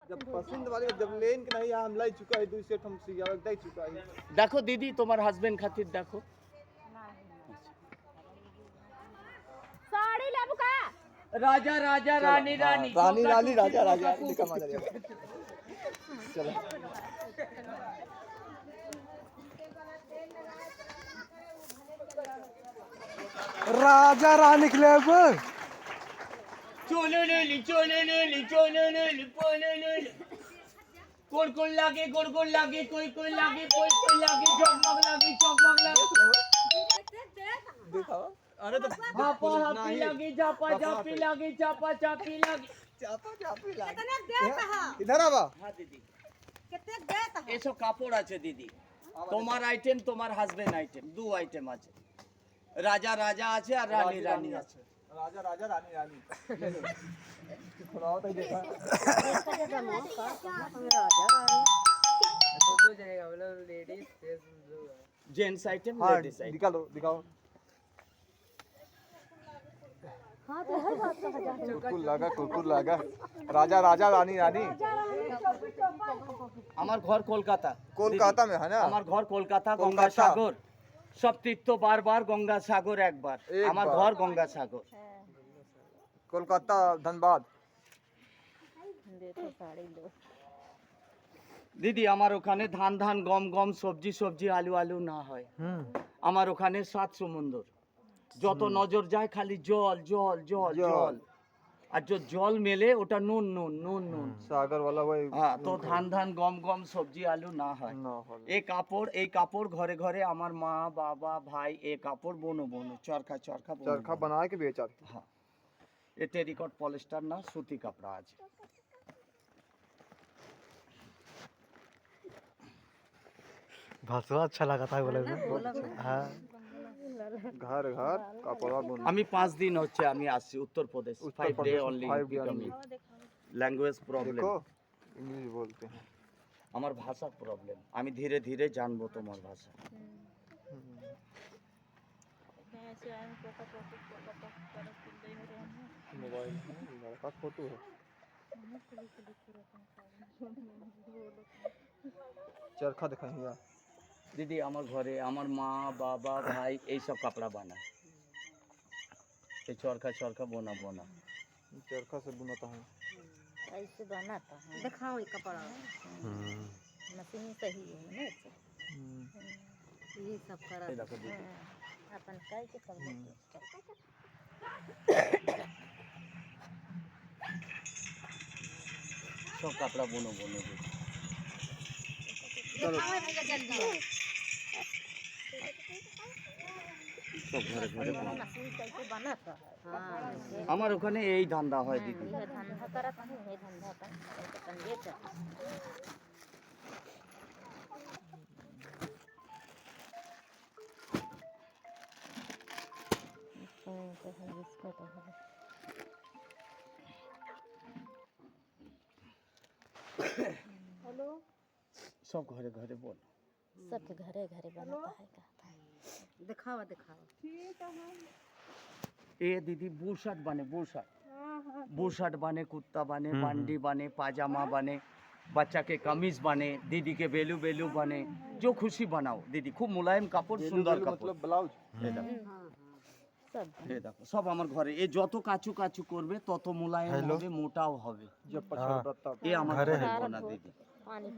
जब पसंद वाले जब लेन के नहीं हम लाई चुका है दूसरे सेट हम सिया दे चुका है। देखो दीदी तुम्हार हस्बैंड खातिर देखो साड़ी लेबू का राजा राजा रानी रानी रानी रानी राजा राजा लिखा माना दिया। चलो राजा रानी के लिए चोले ले ली चोले ले ली चोले ले ली पोले ले ली कोड़ लागे कोड़ लागे कोई लागे कोई लागे चकमक लागे दिखाओ। अरे तो हापा हापी लागे चापा चापी लागे चापा चापी लागे चापा चापी लागे कितने देत है इधर आवा। हाँ दीदी कितने देत है এসব কাপড় আছে দিদি তোমার আইটেম তোমার হাজবেন্ড আইটেম দু আইটেম আছে রাজা রাজা আছে আর রানী রানী আছে राजा राजा रानी रानी खुलाओ तो देखा जेंट्स आइटम हाँ लेडीज आइटम निकालो दिखाओ। हां तो हर बात का कुरकुर लगा राजा राजा रानी रानी। আমার ঘর কলকাতা कोलकाता में है ना। আমার ঘর কলকাতা কলকাতা। গঙ্গাসাগর সব তীর্থ বারবার গঙ্গাসাগর একবার আমার একবার। ঘর গঙ্গাসাগর कोलकाता धनबाद। दे तो साड़ी लो দিদি আমার ওখানে ধান ধান গম গম সবজি সবজি আলু আলু না হয় আমার ওখানে সাত সমুদ্র যত নজর যায় খালি জল জল জল জল। জল আর जो জল মেলে ওটা নুন নুন নুন নুন सागर वाला वही হ্যাঁ তো ধান ধান গম গম সবজি আলু না হয় ना होला। এই কাপড় ঘরে ঘরে আমার মা বাবা ভাই এই কাপড় বোনো বোনো চরখা চরখা বোনো चरखा বোনো। बना के बेचा। हाँ ये टेरिकॉट पॉलिस्टर ना सूती कपड़ा आज भाषा अच्छा लगा था बोले हाँ घर घर कपड़ा बुन। আমি 5 দিন হচ্ছে আমি আসছি Uttar Pradesh Uttar 5 day Pradesh only 5 day only। Language problem देखो इंग्लिश बोलते हैं। আমার ভাষা প্রবলেম আমি ধীরে ধীরে জানবো তোমার ভাষা मोबाइल लड़का फोटो है। चरखा दिखाएंगे यार। দিদি আমার ঘরে আমার মা বাবা ভাই এই সব কাপড়া বানায় এই চরখা চরখা বোনা বোনা चरखा से बुनाता हूँ। ऐसे बनाता है दिखाओ ये कपड़ा मशीन सही है ना ये सब करा এই দেখো দিদি अपन कह के सब সব কাপড়া বোনো বোনো দিদি दिखाओ भैया जल्दी সব ঘরে ঘরে বোনো। मशीन कैसे बनाता है हाँ আমার ওখানে এই ধান্দা হয় দিদি ये धंधा करत है ये धंधा अपन ये कर इसको तो है हेलो সব ঘরে ঘরে বোনো सबके घरे घरे बनाता है का दिखावा दिखावा ए दीदी बुशर्ट बने बुशर्ट बने कुत्ता बने बंडी बने पाजामा बने बच्चा के कमीज बने दीदी के बेलू बेलू बने जो खुशी बनाओ दीदी खूब मुलायम कपड़ सुंदर कपड़ मतलब ब्लाउज। এই দেখো, सब এই দেখো সব আমার ঘরে এ যত কাচু কাচু করবে তত মুলায়ম Hello? হবে মোটাও হবে जब पछड़ এ আমার ঘরে ঘরে বোনা দিদি पानी